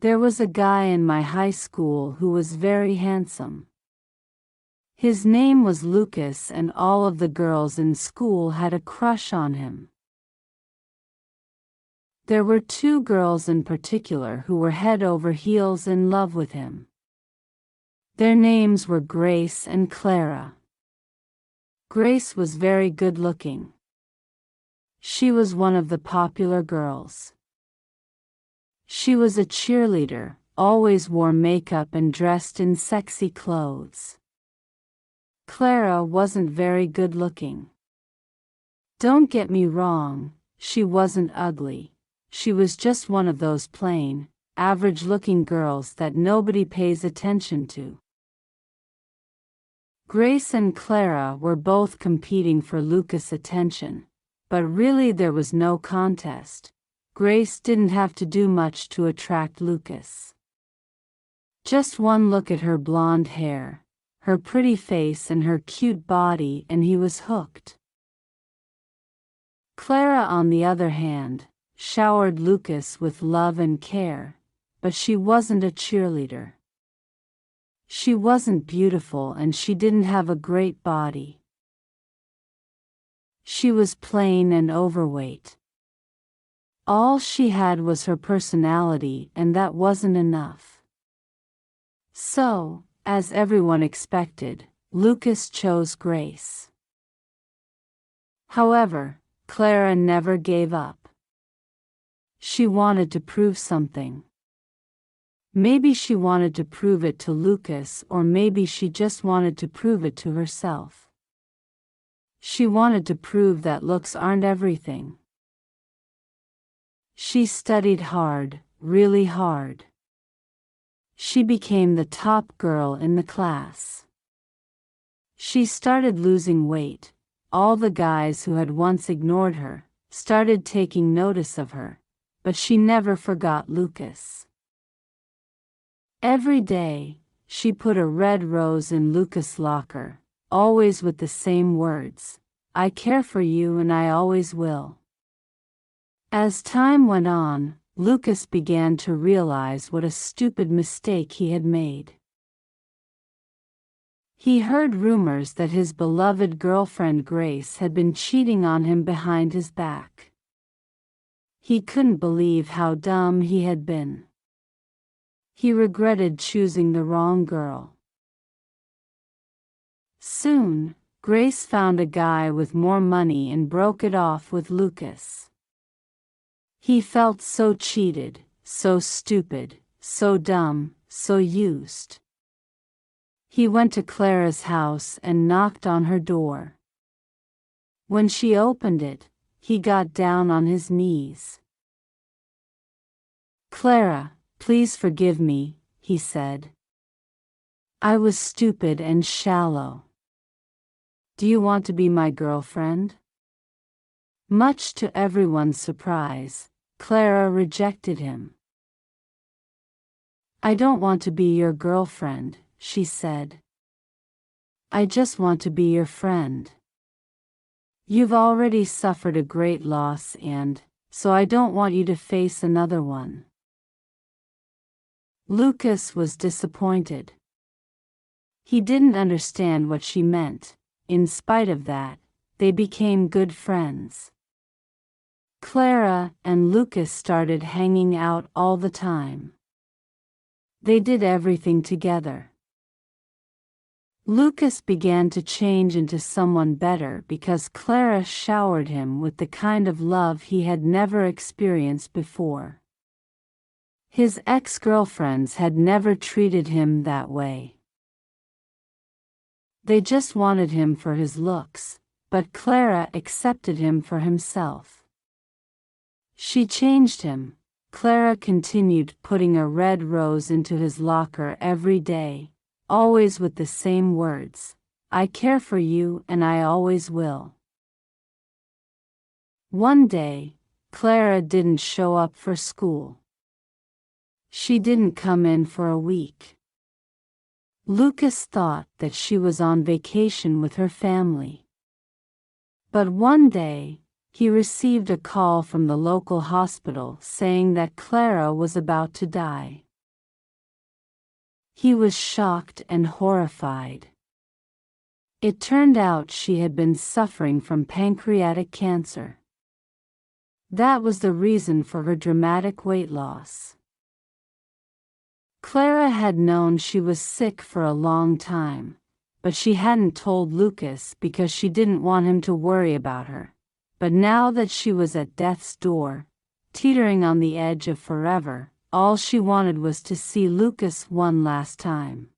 There was a guy in my high school who was very handsome. His name was Lucas, and all of the girls in school had a crush on him. There were two girls in particular who were head over heels in love with him. Their names were Grace and Clara. Grace was very good-looking. She was one of the popular girls. She was a cheerleader, always wore makeup and dressed in sexy clothes. Clara wasn't very good-looking. Don't get me wrong, she wasn't ugly. She was just one of those plain, average-looking girls that nobody pays attention to. Grace and Clara were both competing for Lucas' attention, but really there was no contest. Grace didn't have to do much to attract Lucas. Just one look at her blonde hair, her pretty face and her cute body, and he was hooked. Clara, on the other hand, showered Lucas with love and care, but she wasn't a cheerleader. She wasn't beautiful and she didn't have a great body. She was plain and overweight. All she had was her personality, and that wasn't enough. So, as everyone expected, Lucas chose Grace. However, Clara never gave up. She wanted to prove something. Maybe she wanted to prove it to Lucas, or maybe she just wanted to prove it to herself. She wanted to prove that looks aren't everything. She studied hard, really hard. She became the top girl in the class. She started losing weight. All the guys who had once ignored her started taking notice of her, but she never forgot Lucas. Every day, she put a red rose in Lucas' locker, always with the same words, "I care for you and I always will." As time went on, Lucas began to realize what a stupid mistake he had made. He heard rumors that his beloved girlfriend Grace had been cheating on him behind his back. He couldn't believe how dumb he had been. He regretted choosing the wrong girl. Soon, Grace found a guy with more money and broke it off with Lucas. He felt so cheated, so stupid, so dumb, so used. He went to Clara's house and knocked on her door. When she opened it, he got down on his knees. "Clara, please forgive me," he said. "I was stupid and shallow. Do you want to be my girlfriend?" Much to everyone's surprise, Clara rejected him. "I don't want to be your girlfriend," she said. "I just want to be your friend. You've already suffered a great loss and, so I don't want you to face another one." Lucas was disappointed. He didn't understand what she meant. In spite of that, they became good friends. Clara and Lucas started hanging out all the time. They did everything together. Lucas began to change into someone better because Clara showered him with the kind of love he had never experienced before. His ex-girlfriends had never treated him that way. They just wanted him for his looks, but Clara accepted him for himself. She changed him. Clara continued putting a red rose into his locker every day, always with the same words, "I care for you and I always will." One day, Clara didn't show up for school. She didn't come in for a week. Lucas thought that she was on vacation with her family. But one day, he received a call from the local hospital saying that Clara was about to die. He was shocked and horrified. It turned out she had been suffering from pancreatic cancer. That was the reason for her dramatic weight loss. Clara had known she was sick for a long time, but she hadn't told Lucas because she didn't want him to worry about her. But now that she was at death's door, teetering on the edge of forever, all she wanted was to see Lucas one last time.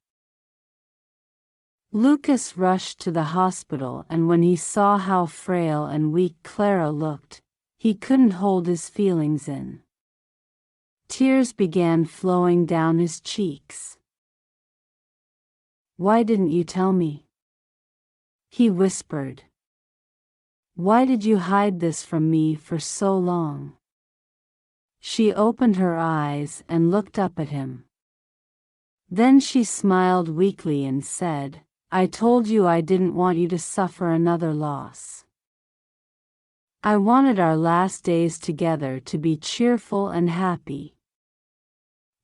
Lucas rushed to the hospital, and when he saw how frail and weak Clara looked, he couldn't hold his feelings in. Tears began flowing down his cheeks. "Why didn't you tell me?" he whispered. "Why did you hide this from me for so long?" She opened her eyes and looked up at him. Then she smiled weakly and said, "I told you I didn't want you to suffer another loss. I wanted our last days together to be cheerful and happy."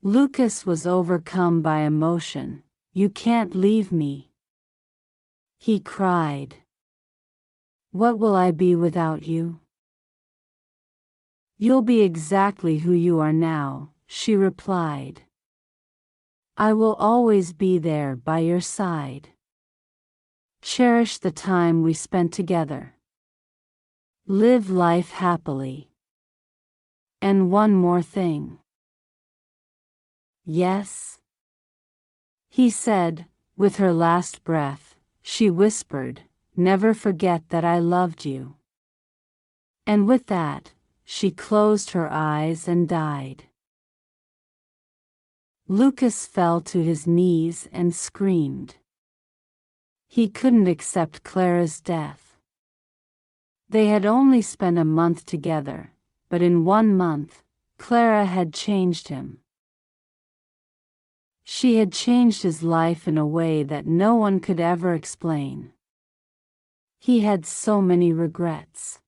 Lucas was overcome by emotion. "You can't leave me," he cried. "What will I be without you?" "You'll be exactly who you are now," she replied. "I will always be there by your side. Cherish the time we spent together. Live life happily. And one more thing." "Yes?" he said, with her last breath. She whispered, "Never forget that I loved you." And with that, she closed her eyes and died. Lucas fell to his knees and screamed. He couldn't accept Clara's death. They had only spent a month together, but in 1 month, Clara had changed him. She had changed his life in a way that no one could ever explain. He had so many regrets.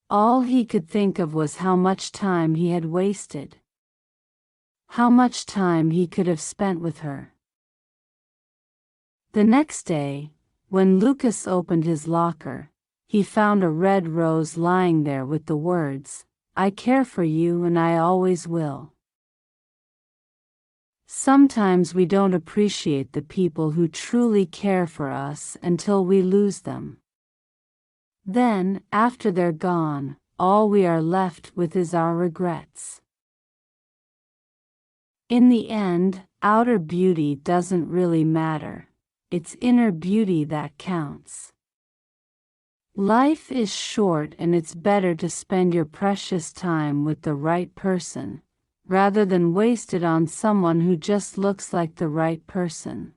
All he could think of was how much time he had wasted. How much time he could have spent with her. The next day, when Lucas opened his locker, he found a red rose lying there with the words, "I care for you and I always will." Sometimes we don't appreciate the people who truly care for us until we lose them. Then, after they're gone, all we are left with is our regrets. In the end, outer beauty doesn't really matter. It's inner beauty that counts. Life is short, and it's better to spend your precious time with the right person, rather than waste it on someone who just looks like the right person.